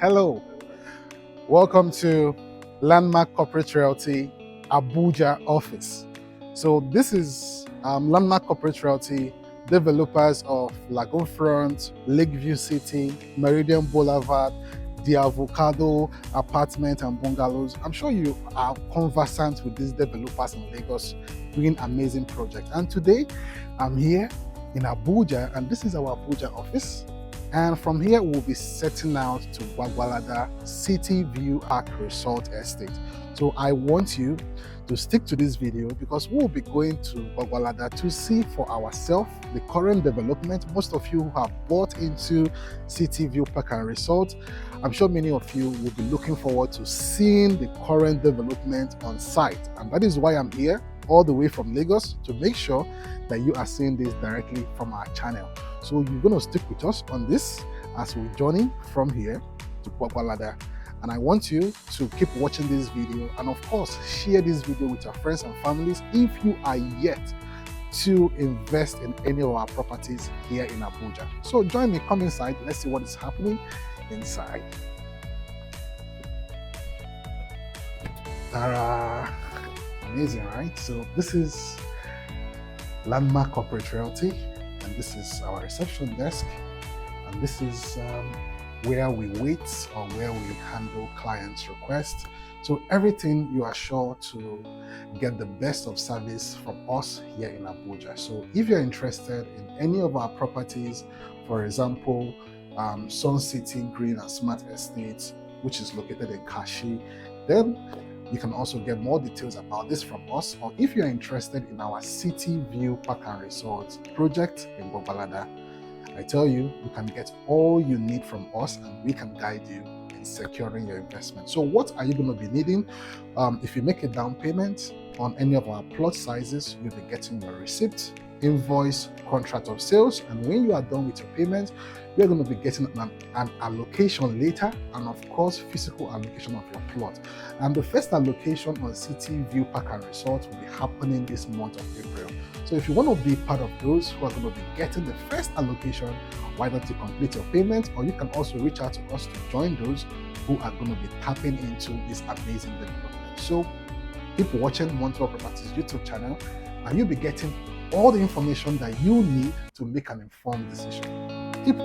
Hello, welcome to Landmark Corporate Realty Abuja office. So this is Landmark Corporate Realty, developers of Lagoon Front, Lakeview City, Meridian Boulevard, the Avocado apartment and bungalows. I'm sure you are conversant with these developers in Lagos doing amazing projects. And today I'm here in Abuja, and this is our Abuja office. And from here, we'll be setting out to Gwagwalada CityView Park Resort Estate. So I want you to stick to this video because we'll be going to Gwagwalada to see for ourselves the current development. Most of you who have bought into CityView Park and Resort, I'm sure many of you will be looking forward to seeing the current development on site. And that is why I'm here all the way from Lagos to make sure that you are seeing this directly from our channel. So you're going to stick with us on this as we journey from here to Gwagwalada. And I want you to keep watching this video, and of course share this video with your friends and families if you are yet to invest in any of our properties here in Abuja. So join me, come inside, let's see what is happening inside. Ta-da! Amazing, right? So this is Landmark Corporate Realty, and this is our reception desk, and this is where we wait or where we handle clients' requests. So everything, you are sure to get the best of service from us here in Abuja. So if you're interested in any of our properties, for example, Sun City Green and Smart Estates, which is located in Kashi, then you can also get more details about this from us. Or if you're interested in our CityView Park and Resort project in Gwagwalada, I tell you, you can get all you need from us and we can guide you in securing your investment. So what are you going to be needing? If you make a down payment on any of our plot sizes, you'll be getting your receipt, invoice, contract of sales, and when you are done with your payment, you're going to be getting an allocation later, and of course physical allocation of your plot. And the first allocation on CityView Park and Resort will be happening this month of April. So if you want to be part of those who are going to be getting the first allocation, why don't you complete your payment? Or you can also reach out to us to join those who are going to be tapping into this amazing development. So keep watching Montreal Properties YouTube channel, and you'll be getting all the information that you need to make an informed decision. Keep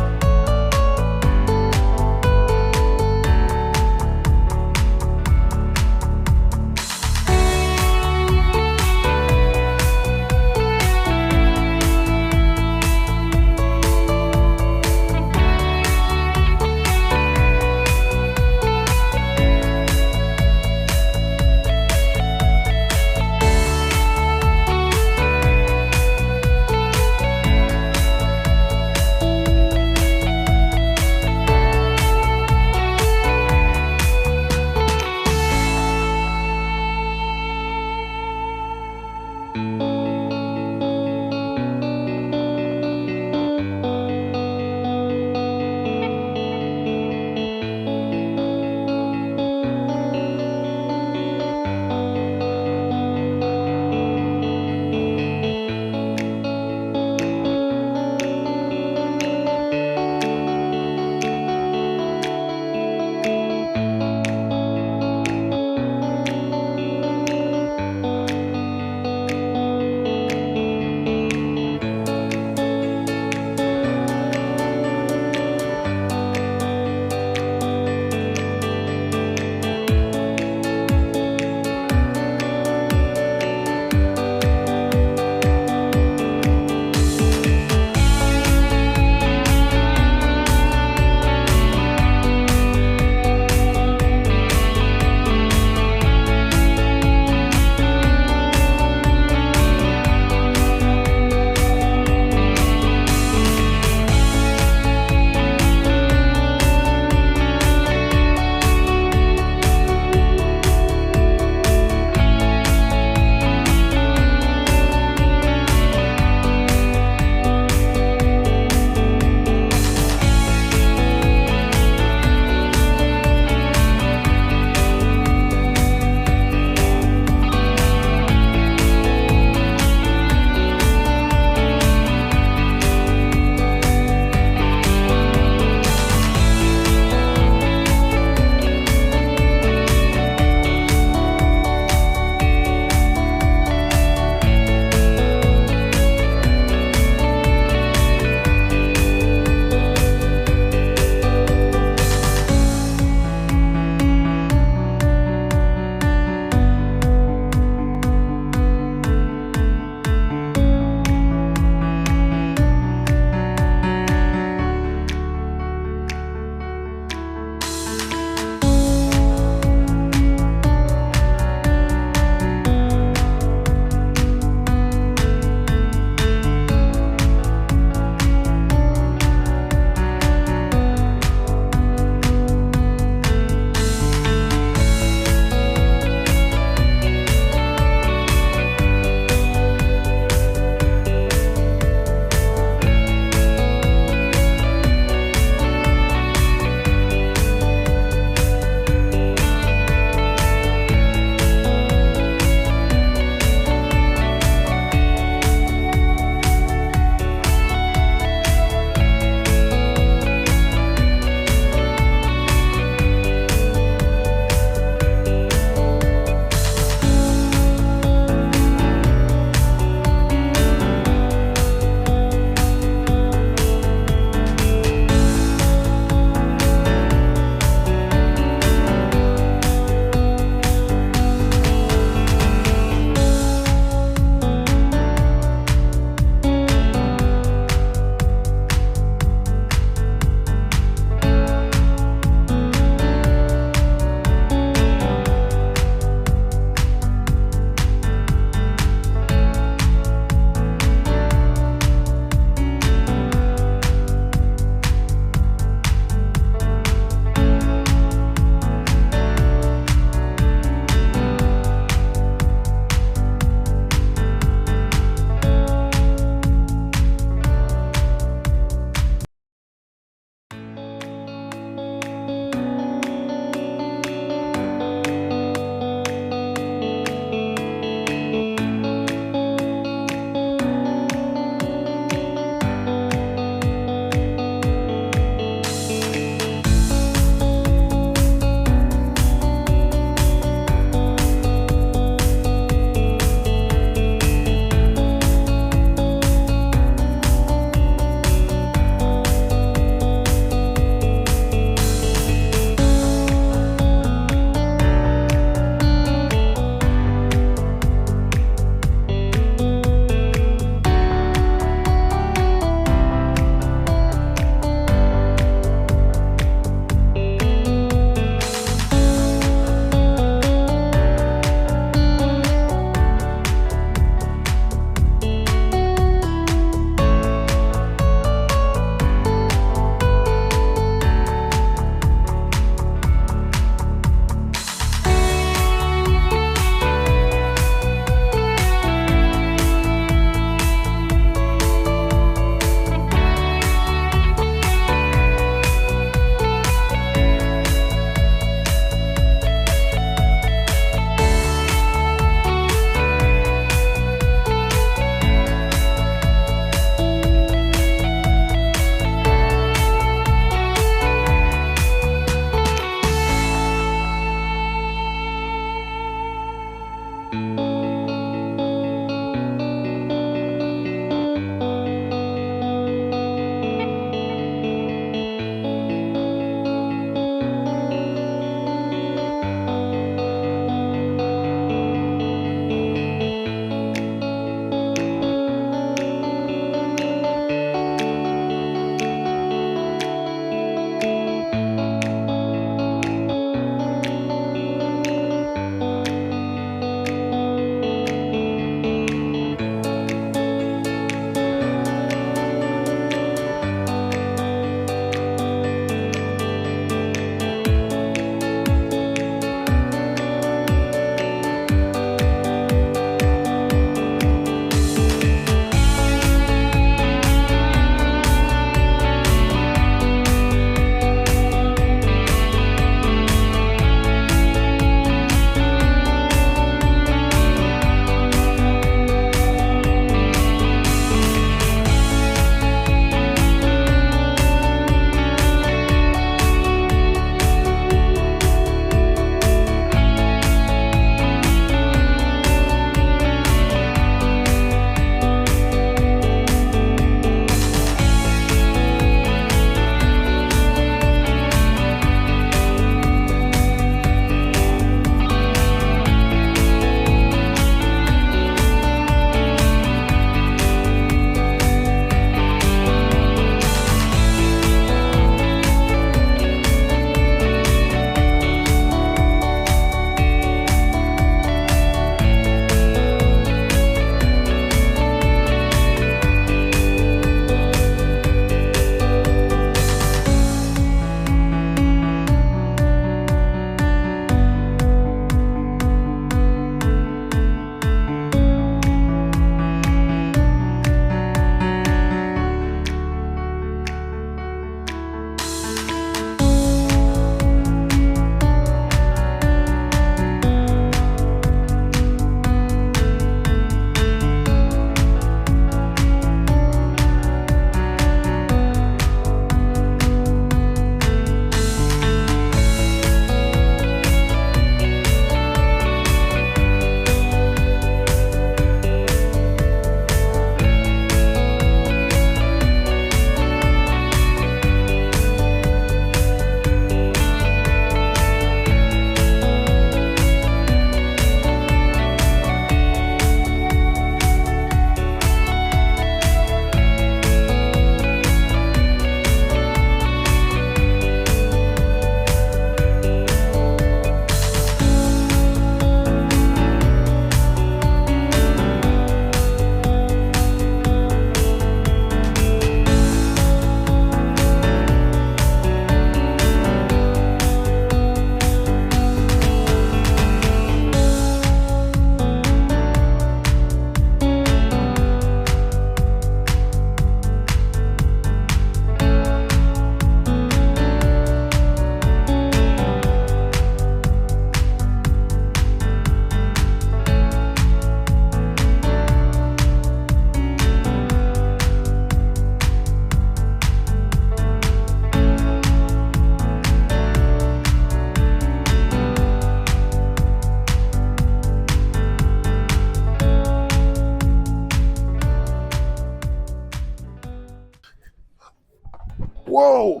Whoa!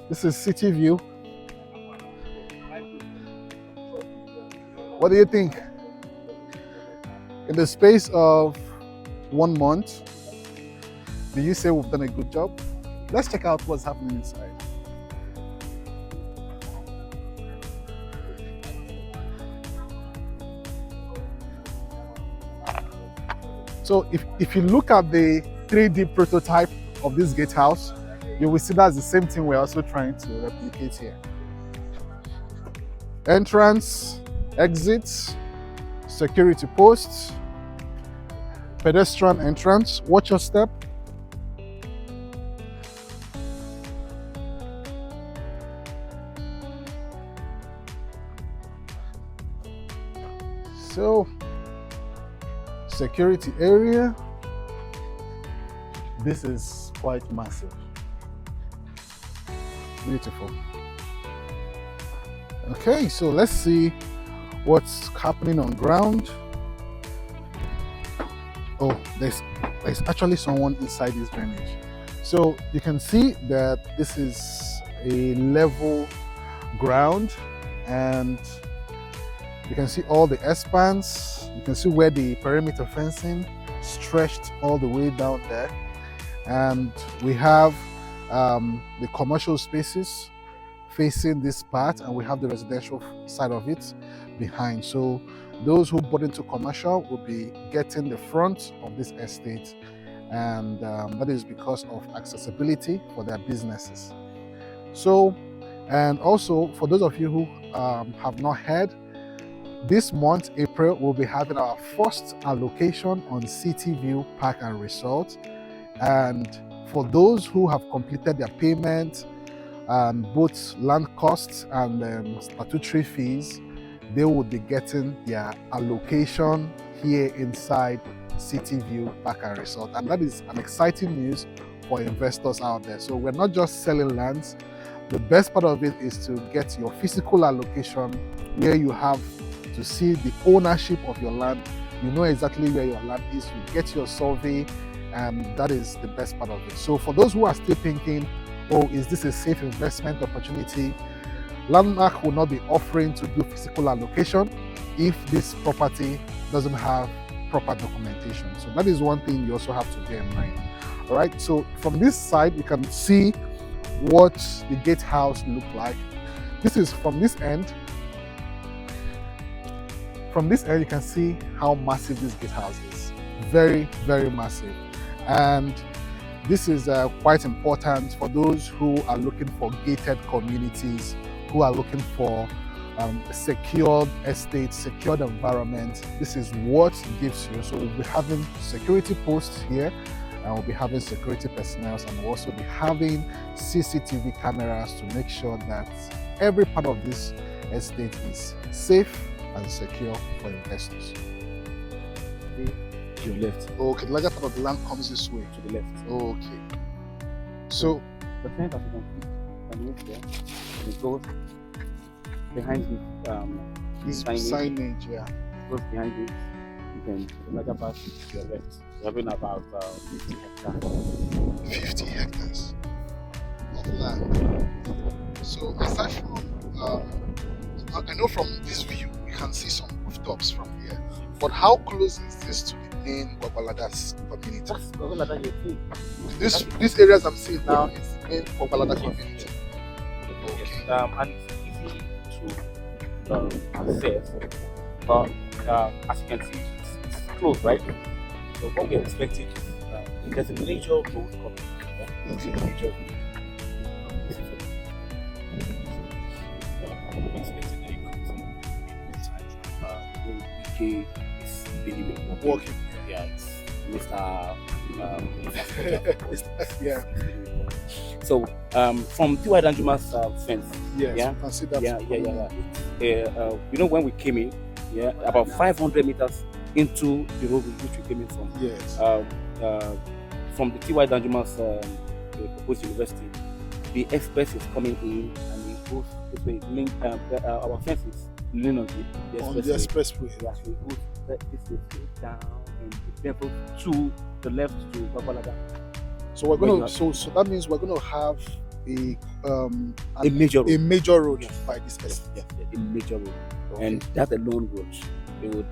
This is CityView. What do you think? In the space of 1 month, do you say we've done a good job? Let's check out what's happening inside. So if you look at the 3D prototype of this gatehouse, you will see that's the same thing we're also trying to replicate here. Entrance, exits, security posts, pedestrian entrance, watch your step. So, security area. This is quite massive. Beautiful. Okay, so let's see what's happening on ground. Oh, there's actually someone inside this drainage. So you can see that this is a level ground, and you can see all the S-spans. You can see where the perimeter fencing stretched all the way down there. And we have the commercial spaces facing this part, and we have the residential side of it behind. So those who bought into commercial will be getting the front of this estate, and that is because of accessibility for their businesses. So, and also for those of you who have not heard, this month, April, we'll be having our first allocation on CityView Park and Resort. And for those who have completed their payment, both land costs and statutory fees, they will be getting their allocation here inside CityView Park and Resort. And that is an exciting news for investors out there. So we're not just selling lands. The best part of it is to get your physical allocation where you have to see the ownership of your land. You know exactly where your land is. You get your survey, and that is the best part of it. So for those who are still thinking, oh, is this a safe investment opportunity? Landmark will not be offering to do physical allocation if this property doesn't have proper documentation. So that is one thing you also have to bear in mind. All right, so from this side, you can see what the gatehouse look like. This is from this end. From this area, you can see how massive this gatehouse is. Very, very massive. And this is quite important for those who are looking for gated communities, who are looking for secured estates, secured environment. This is what it gives you. So we'll be having security posts here, and we'll be having security personnel, and we'll also be having CCTV cameras to make sure that every part of this estate is safe and secure for investors. To your left. Okay, the larger part of the land comes this way. To the left. Okay. So the fence that you can move there, and it goes behind this signage. signage, yeah. It goes behind it. You can the larger part to your left. You're having about 50 hectares. 50 hectares of land. So aside from I know from this view you can see some rooftops from here. But how close is this to the main Gwagwalada community? That's Gwagwalada, you see. These areas I'm seeing now is the main Gwagwalada community. Okay. Yes, and it's easy to access, but as you can see, it's close, right? So what we're expecting is there's a major road coming. There's a major road. We're expecting that it comes in time. Is really Walking. Yeah, it's Mr. Yeah. So from T.Y. Danjuma's fence, Yes, yeah, you can see that. You know, when we came in, yeah, about 500 meters into the road which we came in from. Yes. From the T.Y. Danjuma's proposed university, the express is coming in, and it goes this way. Our fence is leaning on the expressway. On the expressway. Yeah, so it goes this will go down and it levels to the left to Gwagwalada. So we're going to so that means we're going to have a major road. Yes. By this estate. Yes, a major road. Okay. And that alone would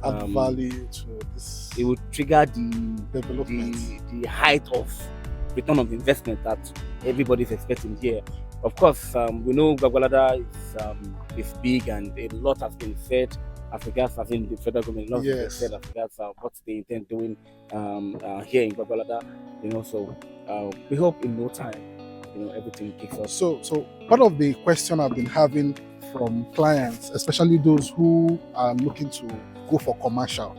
add value to this. It would trigger the development, the height of return of investment that everybody's expecting here. Of course, we know Gwagwalada is big and a lot has been said as regards as in the federal government. A lot has been said as regards what they intend doing here in Gwagwalada. So we hope in no time, everything kicks off. So part of the question I've been having from clients, especially those who are looking to go for commercial,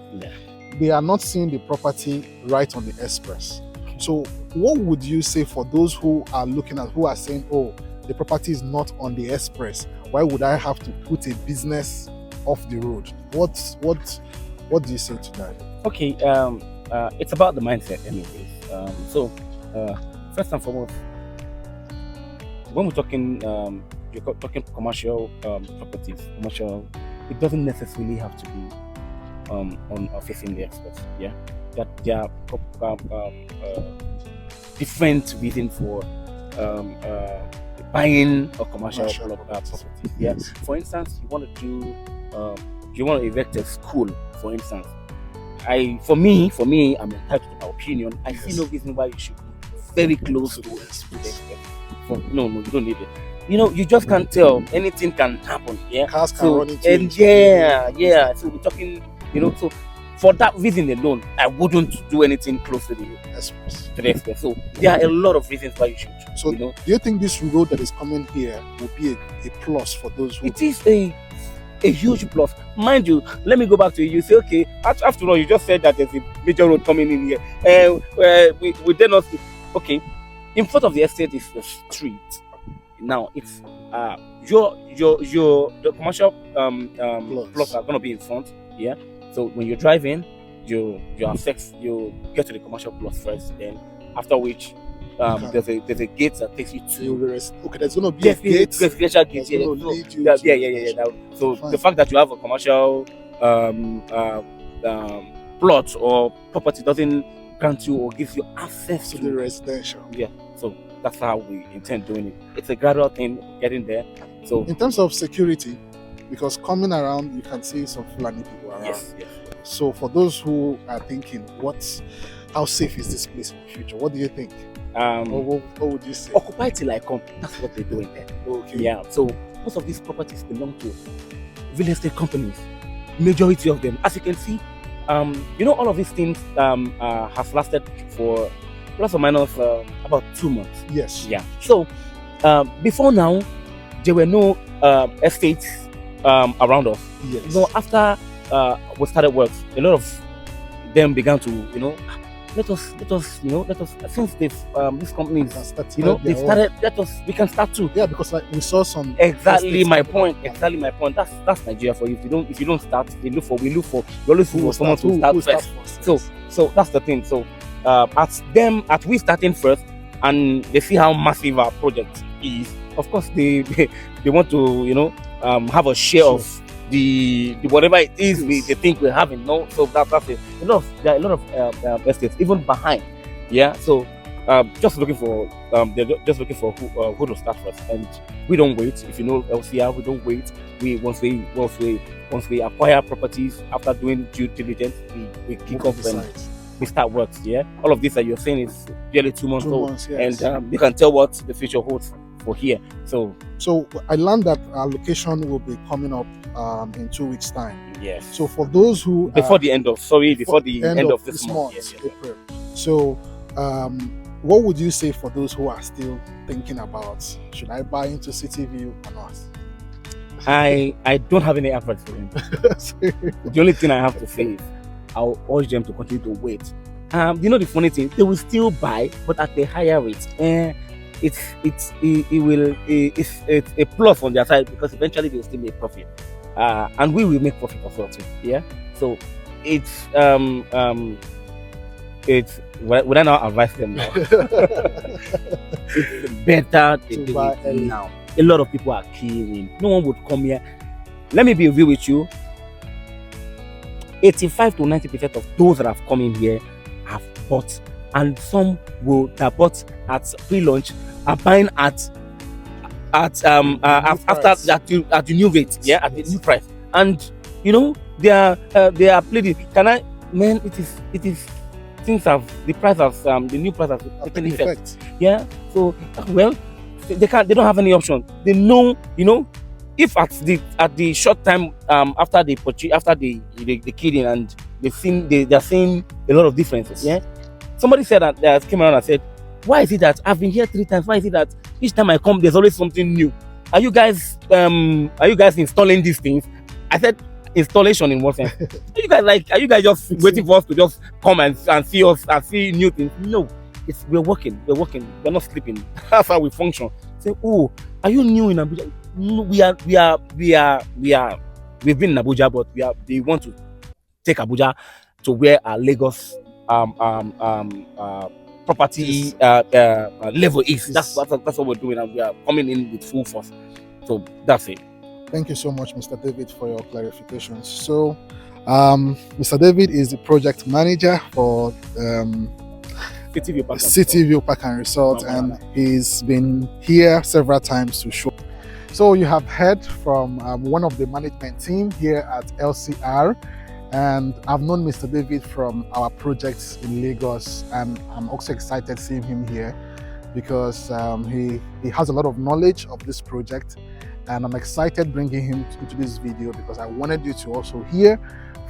they are not seeing the property right on the express. So what would you say for those who are saying, oh, the property is not on the express, why would I have to put a business off the road? What do you say to that? Okay, it's about the mindset anyways. So first and foremost, when we're talking you're talking commercial properties, it doesn't necessarily have to be on facing the express. Yeah, that there are different reasons for buying a commercial property. Yeah, for instance, you want to erect a school. For instance, for me, I'm entitled to my opinion. I see no reason why you should be very close to the express. No, you don't need it. You just can't tell. Anything can happen. Yeah, cars can run into it. Yeah. So we're talking. So for that reason alone, I wouldn't do anything close to the express. So there are a lot of reasons why you should. So do you think this road that is coming here will be a plus for those who? It is a huge plus. Mind you, let me go back to you. You say, okay, after all, you just said that there's a major road coming in here. We dare not. Okay, in front of the estate is the street. Now it's the commercial plots are gonna be in front. Yeah. So when you drive in, you get to the commercial plot first. Then after which, there's a gate that takes you to. Okay, there's gonna be a gate. Residential gate. Yeah. So the fact that you have a commercial plot or property doesn't grant you or gives you access to the residential. Yeah. So that's how we intend doing it. It's a gradual thing, getting there. So in terms of security, because coming around, you can see some Fulani people around. Yes. So for those who are thinking, how safe is this place in the future? What do you think? What would you say? Occupy till I come. That's what they're doing there. Okay. Yeah. So most of these properties belong to real estate companies. Majority of them, as you can see, all of these things have lasted for plus or minus about 2 months. Yes. Yeah. So before now, there were no estates around us. Yes. After we started works, a lot of them began to let us since these companies they started, we can start too. Yeah, because we saw some exactly my point. That's Nigeria for you. If you don't start, we always look for someone to start first. So that's the thing. So at we starting first and they see how massive our project is, of course they want to have a share of the whatever it is they think we're having. So that's it. There are a lot of estates even behind. Yeah. So just looking for who to start first, and we don't wait. If you know LCR, we don't wait. Once we acquire properties after doing due diligence, we kick off and we start works. Yeah. All of this that you're saying is barely 2 months old, yes. And you can tell what the future holds for here. So I learned that our location will be coming up in 2 weeks' time. Yes. So for those who before the end of this month. Yes. April. So what would you say for those who are still thinking about, should I buy into CityView or not? I don't have any advice for them. The only thing I have to say is I'll urge them to continue to wait. The funny thing, they will still buy, but at a higher rate. It's a plus on their side because eventually they'll still make profit, and we will make profit as well too. Yeah. So it's would I not advise them now? It's better to do it now. A lot of people are keen. No one would come here. Let me be real with you. 85 to 90% of those that have come in here have bought, and some will that bought at pre-launch are buying at after at the new rate, at the new price. And they are pleading. Can I, man? It is things have the price has the new price has taken effect. Yeah. So well, they don't have any option. They know, if at the short time after they purchase, after the kidding, and they're seeing a lot of differences. Yeah. Somebody said that came around and said, why is it that I've been here 3 times? Why is it that each time I come there's always something new? Are you guys installing these things? I said, installation in what sense? Are you guys just waiting for us to just come and see us and see new things? No, we're working, we're not sleeping. That's how we function. Say, oh, are you new in Abuja? No, we've been in Abuja, but they want to take Abuja to where our Lagos property level is. That's what we're doing, and we are coming in with full force. So that's it. Thank you so much, Mr. David, for your clarifications. So, Mr. David is the project manager for CityView Park and Resort, and he's been here several times to show. So you have heard from one of the management team here at LCR, and I've known Mr. David from our projects in Lagos, and I'm also excited seeing him here because he has a lot of knowledge of this project. And I'm excited bringing him into this video because I wanted you to also hear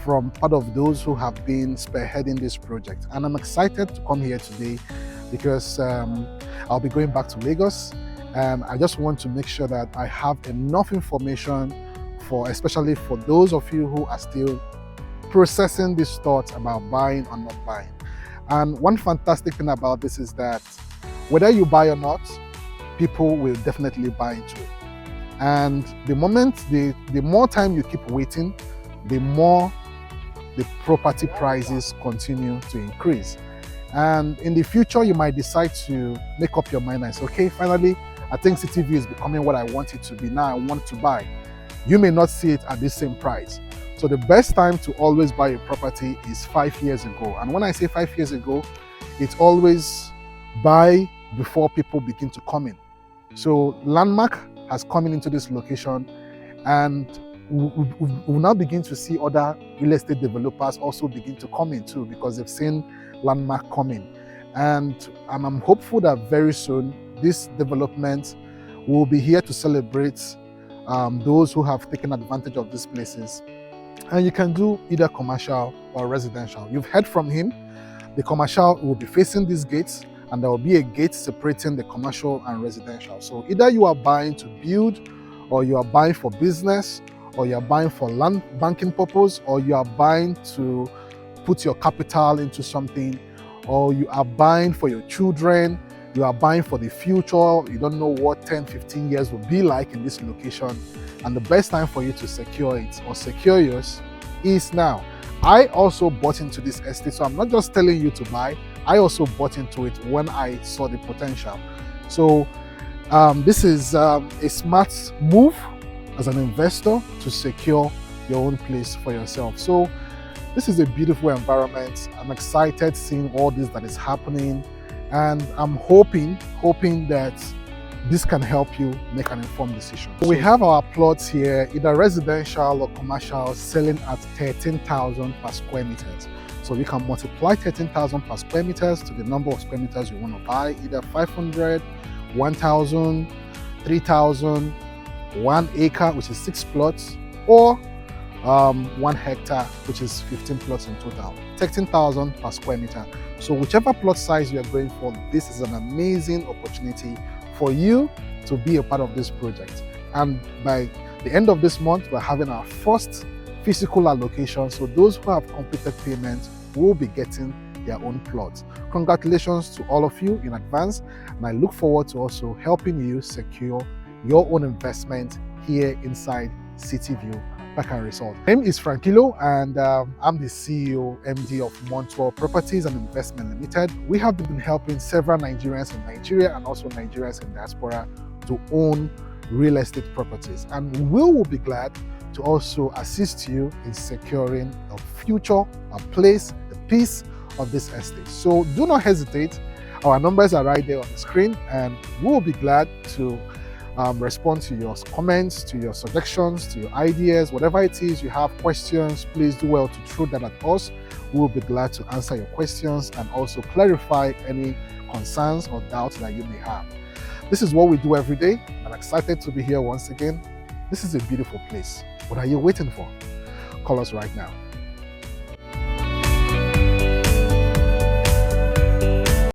from part of those who have been spearheading this project. And I'm excited to come here today because I'll be going back to Lagos, and I just want to make sure that I have enough information especially for those of you who are still processing these thoughts about buying or not buying. And one fantastic thing about this is that whether you buy or not, people will definitely buy into it. And the more time you keep waiting, the more the property prices continue to increase. And in the future, you might decide to make up your mind and say, okay, finally, I think CityView is becoming what I want it to be. Now I want to buy. You may not see it at the same price. So the best time to always buy a property is 5 years ago. And when I say 5 years ago, it's always buy before people begin to come in. So Landmark has come into this location, and we'll now begin to see other real estate developers also begin to come in too, because they've seen Landmark coming. And I'm hopeful that very soon this development will be here to celebrate those who have taken advantage of these places. And you can do either commercial or residential. You've heard from him. The commercial will be facing these gates, and there will be a gate separating the commercial and residential. So either you are buying to build, or you are buying for business, or you are buying for land banking purpose, or you are buying to put your capital into something, or you are buying for your children, you are buying for the future. You don't know what 10, 15 years will be like in this location. And the best time for you to secure it or secure yours is now. I also bought into this estate, so I'm not just telling you to buy. I also bought into it when I saw the potential. So this is a smart move as an investor to secure your own place for yourself. So this is a beautiful environment. I'm excited seeing all this that is happening, and I'm hoping that this can help you make an informed decision. We have our plots here, either residential or commercial, selling at 13,000 per square meters. So we can multiply 13,000 per square meters to the number of square meters you want to buy, either 500, 1,000, 3,000, 1 acre, which is 6 plots, or 1 hectare, which is 15 plots in total. 13,000 per square meter. So whichever plot size you are going for, this is an amazing opportunity for you to be a part of this project. And by the end of this month, we're having our first physical allocation. So those who have completed payment will be getting their own plots. Congratulations to all of you in advance, and I look forward to also helping you secure your own investment here inside CityView Park and Resort. My name is Frankilo, and I'm the CEO, MD of Montour Properties and Investment Limited. We have been helping several Nigerians in Nigeria and also Nigerians in diaspora to own real estate properties, and we will be glad to also assist you in securing a future, a place, a piece of this estate. So do not hesitate. Our numbers are right there on the screen, and we'll be glad to respond to your comments, to your suggestions, to your ideas, whatever it is you have questions. Please do well to throw that at us. We'll be glad to answer your questions and also clarify any concerns or doubts that you may have. This is what we do every day. I'm excited to be here once again. This is a beautiful place. What are you waiting for? Call us right now.